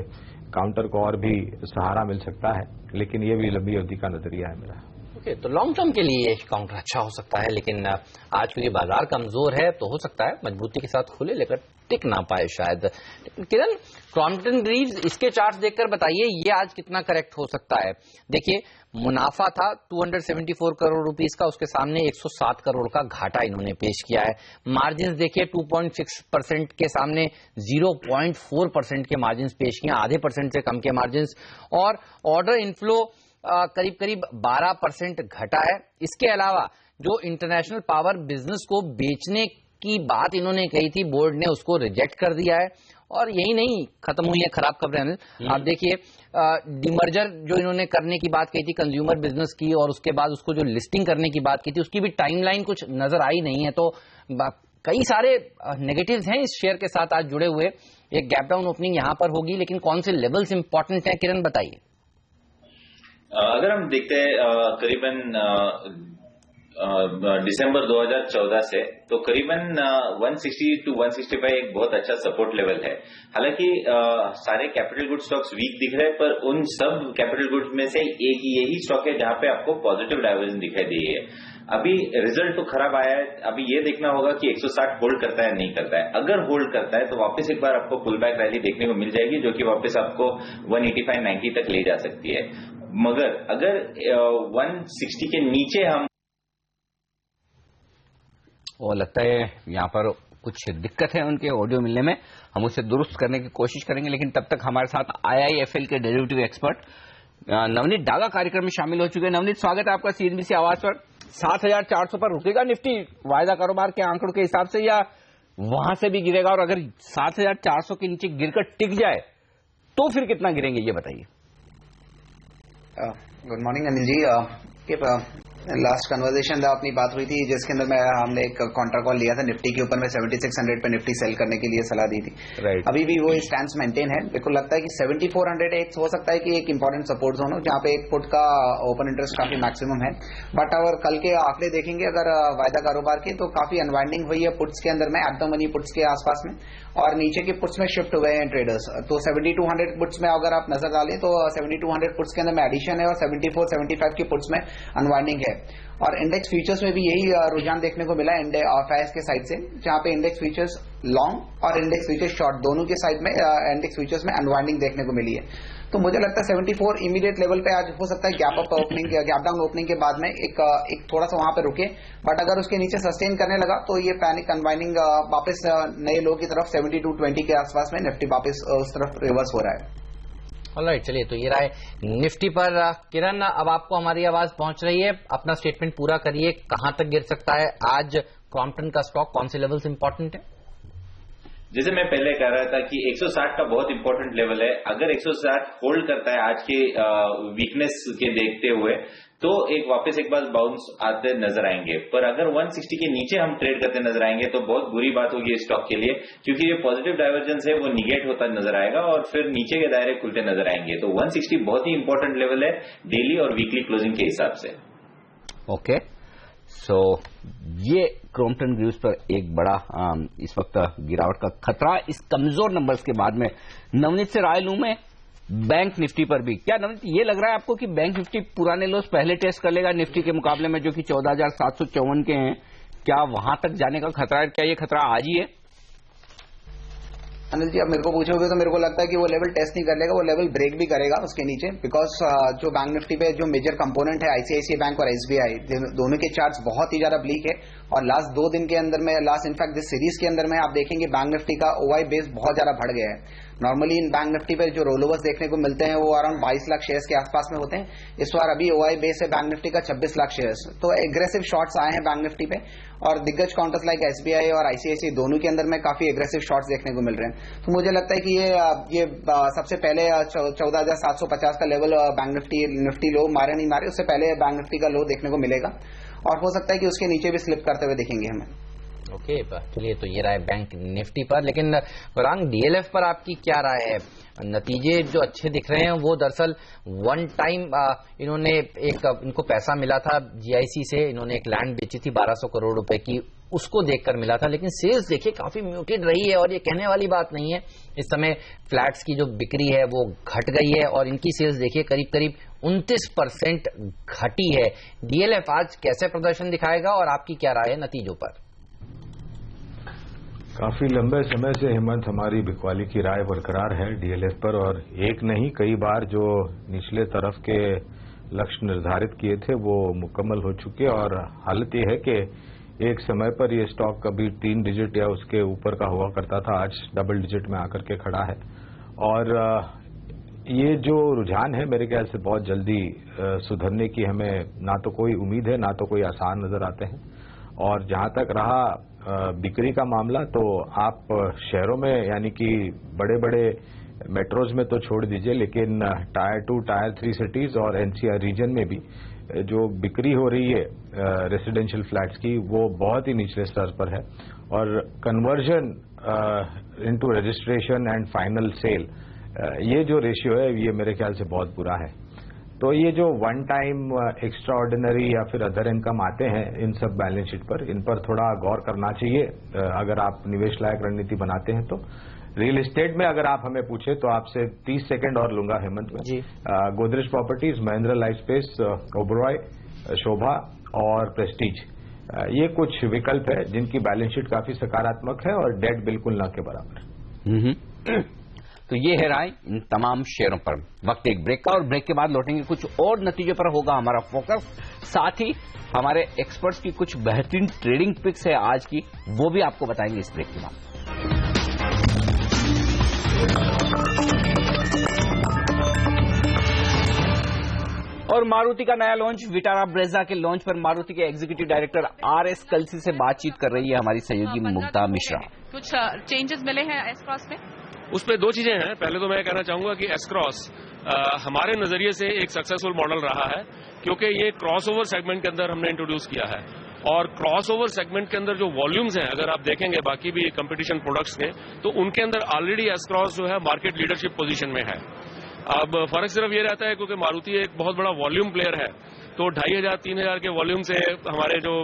D: काउंटर को और भी सहारा मिल सकता है। लेकिन ये भी लंबी अवधि का नजरिया है मेरा।
B: ओके, तो लॉन्ग टर्म के लिए ये काउंटर अच्छा हो सकता है, लेकिन आज क्योंकि बाजार कमजोर है तो हो सकता है मजबूती के साथ खुले, लेकर टिक ना पाए शायद। किरण, क्रॉम्पटन ग्रीव्स, इसके चार्ट देखकर बताइए ये आज कितना करेक्ट हो सकता है। देखिए, मुनाफा था 274 करोड़ रुपीस का, उसके सामने 107 करोड़ का घाटा इन्होंने पेश किया है। मार्जिन देखिए 2.6% के सामने 0.4% के मार्जिन पेश किए, आधे % से कम के मार्जिन। और ऑर्डर इनफ्लो करीब करीब 12% घटा है। इसके अलावा जो इंटरनेशनल पावर बिजनेस को बेचने की बात इन्होंने कही थी, बोर्ड ने उसको रिजेक्ट कर दिया है। और यही नहीं, खत्म हुई है खराब खबरें अनिल। आप देखिए, डिमर्जर जो इन्होंने करने की बात कही थी कंज्यूमर बिजनेस की, और उसके बाद उसको जो लिस्टिंग करने की बात की थी, उसकी भी टाइमलाइन कुछ नजर आई नहीं है। तो कई सारे नेगेटिव्स हैं इस शेयर के साथ आज जुड़े हुए। एक गैप डाउन ओपनिंग यहां पर होगी, लेकिन कौन से लेवल्स इंपॉर्टेंट हैं, किरण बताइए।
C: अगर हम देखते हैं करीबन दिसंबर 2014 से, तो करीबन 160 to 165 एक बहुत अच्छा सपोर्ट लेवल है। हालांकि सारे कैपिटल गुड स्टॉक्स वीक दिख रहे हैं, पर उन सब कैपिटल गुड्स में से एक यही स्टॉक है जहां पे आपको पॉजिटिव डाइवर्जन दिखाई दी है। अभी रिजल्ट तो खराब आया है, अभी ये देखना होगा कि 160 होल्ड करता है नहीं करता है। अगर होल्ड करता है तो वापस एक बार आपको पुल बैक रैली देखने को मिल जाएगी, जो कि वापस आपको 185-90 तक ले जा सकती है। मगर अगर 160 के नीचे हम,
A: और लगता है यहाँ पर कुछ दिक्कत है उनके ऑडियो मिलने में, हम उसे दुरुस्त करने की कोशिश करेंगे। लेकिन तब तक हमारे साथ IIFL के डेरिवेटिव एक्सपर्ट नवनीत डागा कार्यक्रम में शामिल हो चुके हैं। नवनीत, स्वागत है आपका CNBC आवाज पर। 7,400 पर रुकेगा निफ्टी वायदा कारोबार के आंकड़ों के हिसाब से, या वहां से भी गिरेगा? और अगर 7,400 के नीचे गिरकर टिक जाए तो फिर कितना गिरेंगे, ये बताइए।
F: Good morning Anil ji. Last conversation अपनी बात हुई थी, जिसके अंदर हमने एक कॉन्ट्रा कॉल लिया था निफ्टी के ऊपर में 7600 पे निफ्टी सेल करने के लिए सलाह दी थी। अभी भी वो स्टैंड मेंटेन है। मेरे को लगता है कि 7400 एक हो सकता है कि एक इंपॉर्टेंट सपोर्ट जोन हो, जहां पे एक पुट का ओपन इंटरेस्ट काफी मैक्सिमम है। बट अगर कल के आंकड़े देखेंगे अगर वायदा कारोबार के, तो काफी अनवाइंडिंग हुई है पुट्स के अंदर में, एट द मनी पुट्स के आसपास में, और नीचे के पुट्स में शिफ्ट हुए हैं ट्रेडर्स। तो 7200 पुट्स में अगर आप नजर डालें तो 7200 पुट्स के अंदर में एडिशन है, और 74-75 के पुट्स में अनवाइंडिंग है। और इंडेक्स फ्यूचर्स में भी यही रुझान देखने को मिला है FIS के साइड से, जहां पे इंडेक्स फ्यूचर्स लॉन्ग और इंडेक्स फ्यूचर्स शॉर्ट दोनों के साइड में इंडेक्स फ्यूचर्स में अनवाइंडिंग देखने को मिली है। तो मुझे लगता है 74 इमीडिएट लेवल पे आज हो सकता है gap up opening, gap down opening के बाद में एक थोड़ा सा वहां पे रुके। बट अगर उसके नीचे सस्टेन करने लगा तो ये पैनिक अनवाइंडिंग वापस नए लो की तरफ 7220 के आसपास में निफ्टी वापस उस तरफ रिवर्स हो रहा है।
B: ऑलराइट, चलिए, तो ये रहा है निफ्टी पर। किरण, अब आपको हमारी आवाज पहुंच रही है, अपना स्टेटमेंट पूरा करिए। कहां तक गिर सकता है आज क्रॉम्पटन का स्टॉक, कौन से लेवल्स इंपॉर्टेंट है?
C: जैसे मैं पहले कह रहा था कि 160 का बहुत इंपॉर्टेंट लेवल है। अगर 160 होल्ड करता है आज के वीकनेस के देखते हुए, तो वापस एक बार बाउंस आते नजर आएंगे। पर अगर 160 के नीचे हम ट्रेड करते नजर आएंगे तो बहुत बुरी बात होगी स्टॉक के लिए, क्योंकि ये पॉजिटिव डाइवर्जेंस है वो निगेट होता नजर आएगा और फिर नीचे के दायरे खुलते नजर आएंगे। तो 160 बहुत ही इंपॉर्टेंट लेवल है डेली और वीकली क्लोजिंग के हिसाब से।
A: ओके, सो ये क्रॉम्पटन ग्रूव्स पर एक बड़ा इस वक्त गिरावट का खतरा इस कमजोर नंबर्स के बाद में। नवनीत से राय लूं मैं बैंक निफ्टी पर भी। क्या नवनीत, ये लग रहा है आपको कि बैंक निफ्टी पुराने लोस पहले टेस्ट कर लेगा निफ्टी के मुकाबले में, जो कि 14,754 के हैं? क्या वहां तक जाने का खतरा है? क्या ये खतरा आज ही है?
F: अनिल जी, अब मेरे को पूछोगे तो मेरे को लगता है कि वो लेवल टेस्ट नहीं कर लेगा, वो लेवल ब्रेक भी करेगा उसके नीचे। बिकॉज जो बैंक निफ्टी पे जो मेजर कंपोनेंट है ICICI बैंक और SBI, दोनों के चार्ट्स बहुत ही ज्यादा ब्लीक है। और लास्ट 2 दिन के अंदर में, लास्ट इनफैक्ट दिस सीरीज के अंदर में आप देखेंगे बैंक निफ्टी का OI बेस बहुत ज्यादा बढ़ गया है। नॉर्मली इन बैंक निफ्टी पे जो रोलोवर्स देखने को मिलते हैं वो अराउंड 22 लाख शेयर्स के आसपास में होते हैं। इस बार अभी OI बेस है बैंक निफ्टी का 26 लाख शेयर्स। तो एग्रेसिव शॉट्स आए हैं बैंक निफ्टी पे, और दिग्गज काउंटर्स लाइक SBI और ICICI दोनों के अंदर में काफी एग्रेसिव शॉट्स देखने को मिल रहे हैं। तो मुझे लगता है कि ये सबसे पहले 14,750 का लेवल बैंक निफ्टी लो मारे नहीं मारे, उससे पहले बैंक निफ्टी का लो देखने को मिलेगा, और हो सकता है कि उसके नीचे भी स्लिप करते हुए देखेंगे हमें।
B: ओके, चलिए, तो ये राय बैंक निफ्टी पर। लेकिन गौरांग, DLF पर आपकी क्या राय है? नतीजे जो अच्छे दिख रहे हैं वो दरअसल वन टाइम इन्होंने इनको पैसा मिला था GIC से, इन्होंने एक लैंड बेची थी 1200 करोड़ रुपए की, उसको देखकर मिला था। लेकिन सेल्स देखिए काफी म्यूटेड रही है, और ये कहने वाली बात नहीं है। इस समय फ्लैट्स की जो बिक्री है वो घट गई है, और इनकी सेल्स देखिए करीब करीब 29% घटी है। DLF आज कैसे प्रदर्शन दिखाएगा, और आपकी क्या राय है नतीजों पर?
D: काफी लंबे समय से हेमंत हमारी बिकवाली की राय बरकरार है DLF पर, और एक नहीं कई बार जो निचले तरफ के लक्ष्य निर्धारित किए थे वो मुकम्मल हो चुके। और हालत ये है कि एक समय पर ये स्टॉक कभी 3 डिजिट या उसके ऊपर का हुआ करता था, आज डबल डिजिट में आकर के खड़ा है। और ये जो रुझान है मेरे ख्याल से बहुत जल्दी सुधरने की हमें ना तो कोई उम्मीद है, ना तो कोई आसार नजर आते हैं। और जहां तक रहा बिक्री का मामला, तो आप शहरों में यानी कि बड़े बड़े मेट्रोज में तो छोड़ दीजिए, लेकिन टायर 2 टायर 3 सिटीज और एनसीआर रीजन में भी जो बिक्री हो रही है रेसिडेंशियल फ्लैट्स की, वो बहुत ही निचले स्तर पर है। और conversion into registration and final sale, ये जो रेशियो है ये मेरे ख्याल से बहुत बुरा है। तो ये जो वन टाइम एक्स्ट्रा ऑर्डिनरी या फिर अदर इनकम आते हैं इन सब बैलेंस शीट पर, इन पर थोड़ा गौर करना चाहिए अगर आप निवेश लायक रणनीति बनाते हैं तो। रियल एस्टेट में अगर आप हमें पूछे तो आपसे 30 सेकंड और लूंगा हेमंत में। गोदरेज प्रॉपर्टीज, महिंद्रा लाइफस्पेस, ओबरॉय, शोभा और प्रेस्टीज, ये कुछ विकल्प है जिनकी बैलेंस शीट काफी सकारात्मक है और डेट बिल्कुल न के बराबर।
A: तो ये है राय इन तमाम शेयरों पर। वक्त एक ब्रेक का, और ब्रेक के बाद लौटेंगे, कुछ और नतीजों पर होगा हमारा फोकस। साथ ही हमारे एक्सपर्ट्स की कुछ बेहतरीन ट्रेडिंग पिक्स है आज की, वो भी आपको बताएंगे इस ब्रेक के बाद। और मारुति का नया लॉन्च, विटारा ब्रेजा के लॉन्च पर मारुति के एग्जीक्यूटिव डायरेक्टर आरएस कलसी से बातचीत कर रही है हमारी सहयोगी मुग्धा मिश्रा।
G: कुछ चेंजेस मिले हैं एस क्रॉस में?
H: उसमें दो चीजें हैं। पहले तो मैं कहना चाहूंगा कि एस क्रॉस हमारे नजरिए से एक सक्सेसफुल मॉडल रहा है, क्योंकि ये क्रॉसओवर सेगमेंट के अंदर हमने इंट्रोड्यूस किया है। और क्रॉसओवर सेगमेंट के अंदर जो वॉल्यूम्स हैं, अगर आप देखेंगे बाकी भी कंपटीशन प्रोडक्ट्स के, तो उनके अंदर ऑलरेडी एस क्रॉस जो है मार्केट लीडरशिप पोजीशन में है। अब फर्क सिर्फ ये रहता है क्योंकि मारुति एक बहुत बड़ा वॉल्यूम प्लेयर है, तो 2500-3000 के वॉल्यूम से हमारे जो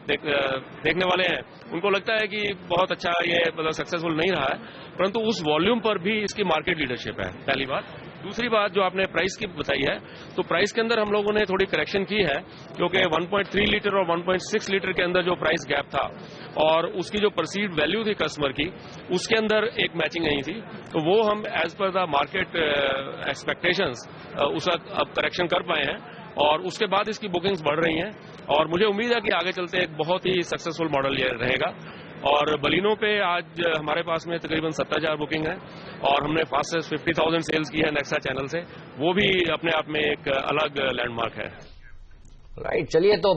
H: देखने वाले हैं उनको लगता है कि बहुत अच्छा ये मतलब सक्सेसफुल नहीं रहा है, परंतु उस वॉल्यूम पर भी इसकी मार्केट लीडरशिप है, पहली बात। दूसरी बात जो आपने प्राइस की बताई है, तो प्राइस के अंदर हम लोगों ने थोड़ी करेक्शन की है, क्योंकि 1.3 लीटर और 1.6 लीटर के अंदर जो प्राइस गैप था और उसकी जो परसीव्ड वैल्यू थी कस्टमर की, उसके अंदर एक मैचिंग नहीं थी, तो वो हम as per the market expectations उसका अब करेक्शन कर पाए हैं और उसके बाद इसकी बुकिंग्स बढ़ रही हैं और मुझे उम्मीद है कि आगे चलते एक बहुत ही सक्सेसफुल मॉडल ये रहेगा। और बलिनो पे आज हमारे पास में तकरीबन 70,000 बुकिंग है और हमने फास्टेस्ट 50,000 सेल्स की है नेक्सा चैनल से, वो भी अपने आप में एक अलग लैंडमार्क है।
B: राइट, चलिए तो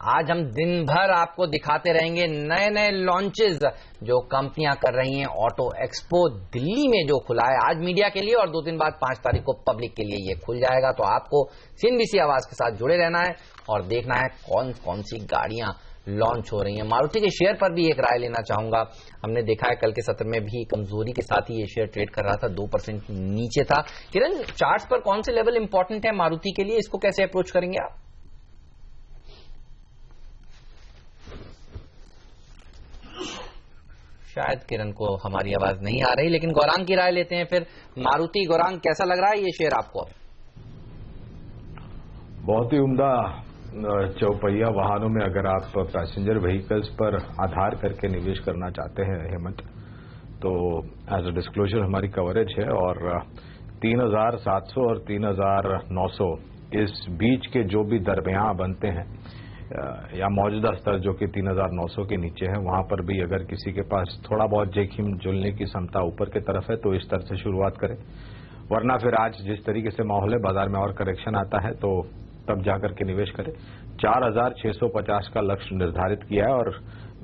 B: आज हम दिन भर आपको दिखाते रहेंगे नए नए लॉन्चेस जो कंपनियां कर रही हैं। ऑटो एक्सपो दिल्ली में जो खुला है आज मीडिया के लिए, और 2 दिन बाद 5 तारीख को पब्लिक के लिए ये खुल जाएगा। तो आपको सीएनबीसी आवाज के साथ जुड़े रहना है और देखना है कौन कौन सी गाड़ियां लॉन्च हो रही है। मारुति के शेयर पर भी एक राय लेना चाहूंगा। हमने देखा है कल के सत्र में भी कमजोरी के साथ ही ये शेयर ट्रेड कर रहा था, 2% नीचे था। किरण, चार्ट्स पर कौन से लेवल इंपॉर्टेंट है मारुति के लिए, इसको कैसे अप्रोच करेंगे आप? शायद किरण को हमारी आवाज नहीं आ रही, लेकिन गौरांग की राय लेते हैं फिर। मारुति, गौरांग, कैसा लग रहा है ये शेयर आपको?
D: बहुत ही उम्दा चौपहिया वाहनों में अगर आप पैसेंजर व्हीकल्स पर आधार करके निवेश करना चाहते हैं हेमंत, तो एज अ डिस्क्लोजर हमारी कवरेज है और 3,700 और 3,900 इस बीच के जो भी दरमियान बनते हैं या मौजूदा स्तर जो कि 3,900 के नीचे है, वहां पर भी अगर किसी के पास थोड़ा बहुत जोखिम झेलने की क्षमता ऊपर की तरफ है तो इस स्तर से शुरुआत करें, वरना फिर आज जिस तरीके से माहौल है बाजार में और करेक्शन आता है तो तब जाकर के निवेश करें। 4,650 का लक्ष्य निर्धारित किया है और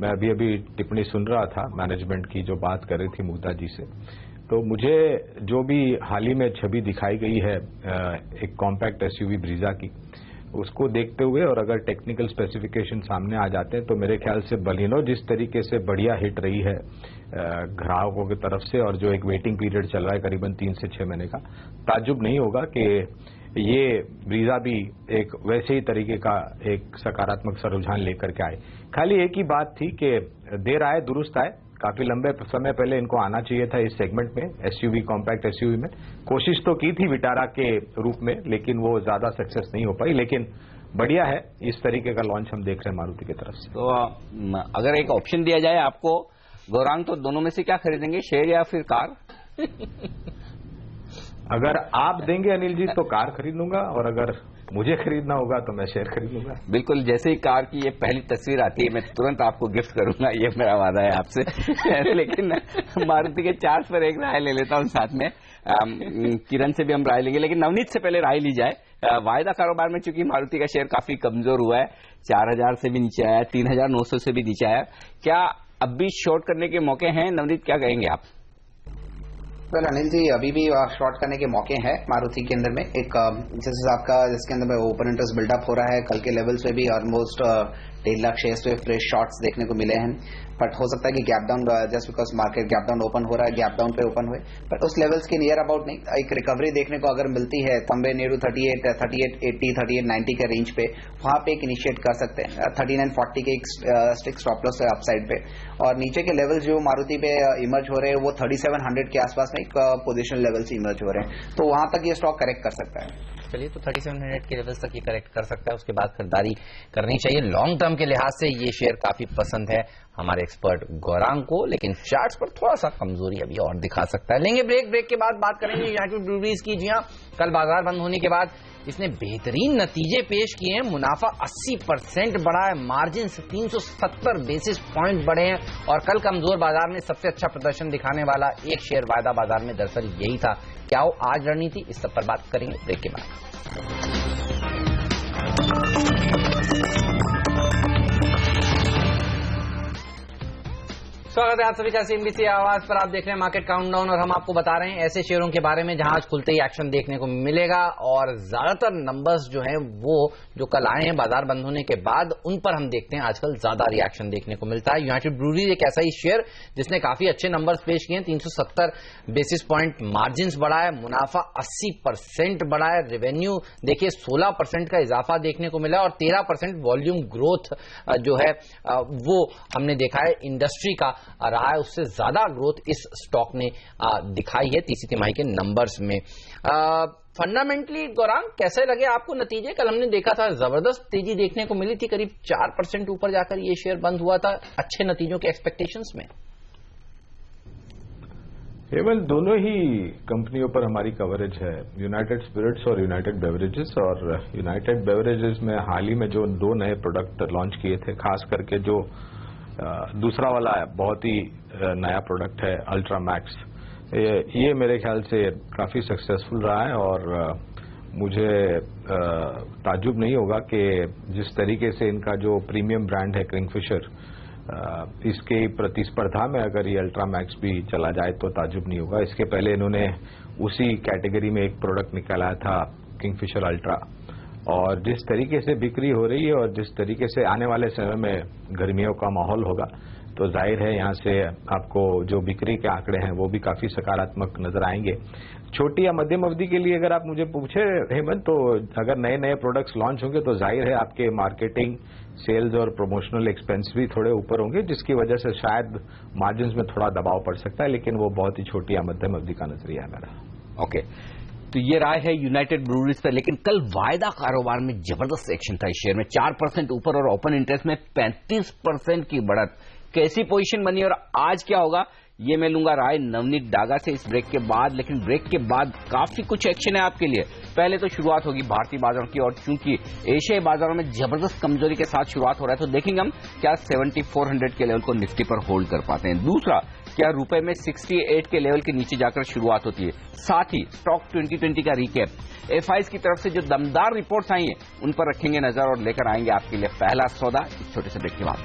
D: मैं अभी टिप्पणी सुन रहा था मैनेजमेंट की जो बात कर रही थी मुग्धा जी से, तो मुझे जो भी हाल ही में छवि दिखाई गई है एक कॉम्पैक्ट एसयूवी ब्रीजा की, उसको देखते हुए और अगर टेक्निकल स्पेसिफिकेशन सामने आ जाते हैं तो मेरे ख्याल से बलिनो जिस तरीके से बढ़िया हिट रही है ग्राहकों की तरफ से और जो एक वेटिंग पीरियड चल रहा है करीबन 3 से 6 महीने का, ताज्जुब नहीं होगा कि ये ब्रीजा भी एक वैसे ही तरीके का एक सकारात्मक सा रुझान लेकर के आए। खाली एक ही बात थी कि देर आए दुरुस्त आए, काफी लंबे समय पहले इनको आना चाहिए था इस सेगमेंट में, एसयूवी कॉम्पैक्ट एसयूवी में। कोशिश तो की थी विटारा के रूप में, लेकिन वो ज्यादा सक्सेस नहीं हो पाई, लेकिन बढ़िया है इस तरीके का लॉन्च हम देख रहे हैं मारुति की तरफ से।
A: तो अगर एक ऑप्शन दिया जाए आपको गौरांग, तो दोनों में से क्या खरीदेंगे, शेयर या फिर कार?
D: अगर आप देंगे अनिल जी तो कार खरीद लूंगा और अगर मुझे खरीदना होगा तो मैं शेयर खरीद लूंगा।
A: बिल्कुल, जैसे ही कार की ये पहली तस्वीर आती है मैं तुरंत आपको गिफ्ट करूंगा, ये मेरा वादा है आपसे। लेकिन मारुति के चार्ट पर एक राय ले लेता हूं साथ में। किरण से भी हम राय लेंगे, लेकिन नवनीत से पहले राय ली जाए। वायदा कारोबार में चूंकि मारुति का शेयर काफी कमजोर हुआ है, 4000 से भी नीचे आया, 3900 से भी नीचे आया, क्या अब भी शॉर्ट करने के मौके हैं? नवनीत, क्या कहेंगे आप?
F: वेल अनिल जी, अभी भी शॉर्ट करने के मौके हैं मारुति के अंदर में। एक जैसे आपका जिसके अंदर में ओपन इंटरेस्ट बिल्डअप हो रहा है, कल के लेवल्स पे भी ऑलमोस्ट 1.5 लाख शेयर्स पे फ्रेश शॉर्ट्स देखने को मिले हैं, बट हो सकता है कि gap down, just because market gap down open हो रहा है, गैप डाउन पे ओपन हुए, बट उस लेवल्स के नियर अबाउट नहीं, एक रिकवरी देखने को अगर मिलती है तंबे नियर 3880 3890 के रेंज पे, वहां पे एक इनिशिएट कर सकते हैं। 3940 के एक स्ट्रिक्ट स्टॉप लॉस है अपसाइड पे, और नीचे के लेवल्स जो मारुति पे इमर्ज हो रहे हैं वो 3700 के आसपास में एक पोजिशन लेवल से इमर्ज हो रहे हैं, तो वहां तक ये स्टॉक करेक्ट कर सकता है।
B: चलिए, तो 3700 के लेवल्स तक ये करेक्ट कर सकता है, उसके बाद खरीदारी करनी चाहिए। लॉन्ग टर्म के लिहाज से ये शेयर काफी पसंद है हमारे एक्सपर्ट गौरांग को, लेकिन चार्ट्स पर थोड़ा सा कमजोरी अभी और दिखा सकता है। लेंगे ब्रेक के बाद बात करेंगे यूनाइटेड ब्रूवरीज की। जी हाँ, कल बाजार बंद होने के बाद इसने बेहतरीन नतीजे पेश किए हैं। मुनाफा 80% बढ़ा है, मार्जिन 370 बेसिस पॉइंट बढ़े हैं, और कल कमजोर बाजार में सबसे अच्छा प्रदर्शन दिखाने वाला एक शेयर वायदा बाजार में दरअसल यही था। क्या हो आज रणनीति, इस सब पर बात करेंगे ब्रेक के बाद। स्वागत है आप सभी का सीएनबीसी आवाज पर। आप देख रहे हैं मार्केट काउंटडाउन, और हम आपको बता रहे हैं ऐसे शेयरों के बारे में जहां आज खुलते ही एक्शन देखने को मिलेगा, और ज्यादातर नंबर्स जो हैं वो जो कल आए हैं बाजार बंद होने के बाद, उन पर हम देखते हैं आजकल ज्यादा रिएक्शन देखने को मिलता है। यूनाइटेड ब्रूवरीज एक ऐसा ही शेयर जिसने काफी अच्छे नंबर्स पेश किए हैं, 370 बेसिस पॉइंट मार्जिन बढ़ा है, मुनाफा 80% बढ़ा है, रेवेन्यू देखिए 16% का इजाफा देखने को मिला, और 13% वॉल्यूम ग्रोथ जो है वो हमने देखा है इंडस्ट्री का रहा है, उससे ज्यादा ग्रोथ इस स्टॉक ने दिखाई है तीसरी तिमाही के नंबर्स में। फंडामेंटली गौरांग, कैसे लगे आपको नतीजे? कल हमने देखा था जबरदस्त तेजी देखने को मिली थी, करीब 4% ऊपर जाकर ये शेयर बंद हुआ था अच्छे नतीजों के एक्सपेक्टेशंस में।
D: केवल दोनों ही कंपनियों पर हमारी कवरेज है, यूनाइटेड स्पिरिट्स और यूनाइटेड बेवरेजेस। और यूनाइटेड बेवरेजेस में हाल ही में जो 2 नए प्रोडक्ट लॉन्च किए थे, खास करके जो दूसरा वाला बहुत ही नया प्रोडक्ट है अल्ट्रा मैक्स, ये मेरे ख्याल से काफी सक्सेसफुल रहा है, और मुझे ताज्जुब नहीं होगा कि जिस तरीके से इनका जो प्रीमियम ब्रांड है किंगफिशर, इसके प्रतिस्पर्धा में अगर ये अल्ट्रा मैक्स भी चला जाए तो ताज्जुब नहीं होगा। इसके पहले इन्होंने उसी कैटेगरी में एक प्रोडक्ट निकाला था किंगफिशर अल्ट्रा, और जिस तरीके से बिक्री हो रही है और जिस तरीके से आने वाले समय में गर्मियों का माहौल होगा, तो जाहिर है यहाँ से आपको जो बिक्री के आंकड़े हैं वो भी काफी सकारात्मक नजर आएंगे। छोटी या मध्यम अवधि के लिए अगर आप मुझे पूछे हेमंत, तो अगर नए नए प्रोडक्ट्स लॉन्च होंगे तो जाहिर है आपके मार्केटिंग, सेल्स और प्रमोशनल एक्सपेंस भी थोड़े ऊपर होंगे, जिसकी वजह से शायद मार्जिन में थोड़ा दबाव पड़ सकता है, लेकिन वो बहुत ही छोटी या मध्यम अवधि का नजरिया है मेरा।
A: ओके, तो ये राय है यूनाइटेड ब्रूवरीज पर। लेकिन कल वायदा कारोबार में जबरदस्त एक्शन था इस शेयर में, 4% ऊपर और ओपन इंटरेस्ट में 35% की बढ़त। कैसी पोजीशन बनी और आज क्या होगा, ये मैं लूंगा राय नवनीत डागा से इस ब्रेक के बाद। लेकिन ब्रेक के बाद काफी कुछ एक्शन है आपके लिए। पहले तो शुरुआत होगी भारतीय बाजारों की, और चूंकि एशियाई बाजारों में जबरदस्त कमजोरी के साथ शुरुआत हो रहा है, तो देखेंगे हम क्या 7400 के लेवल को निफ्टी पर होल्ड कर पाते हैं। दूसरा, क्या रुपए में 68 के लेवल के नीचे जाकर शुरुआत होती है। साथ ही स्टॉक 2020 का रिकैप, एफआईज की तरफ से जो दमदार रिपोर्ट्स आई हैं उन पर रखेंगे नजर, और लेकर आएंगे आपके लिए पहला सौदा इस छोटे से ब्रेक के बाद।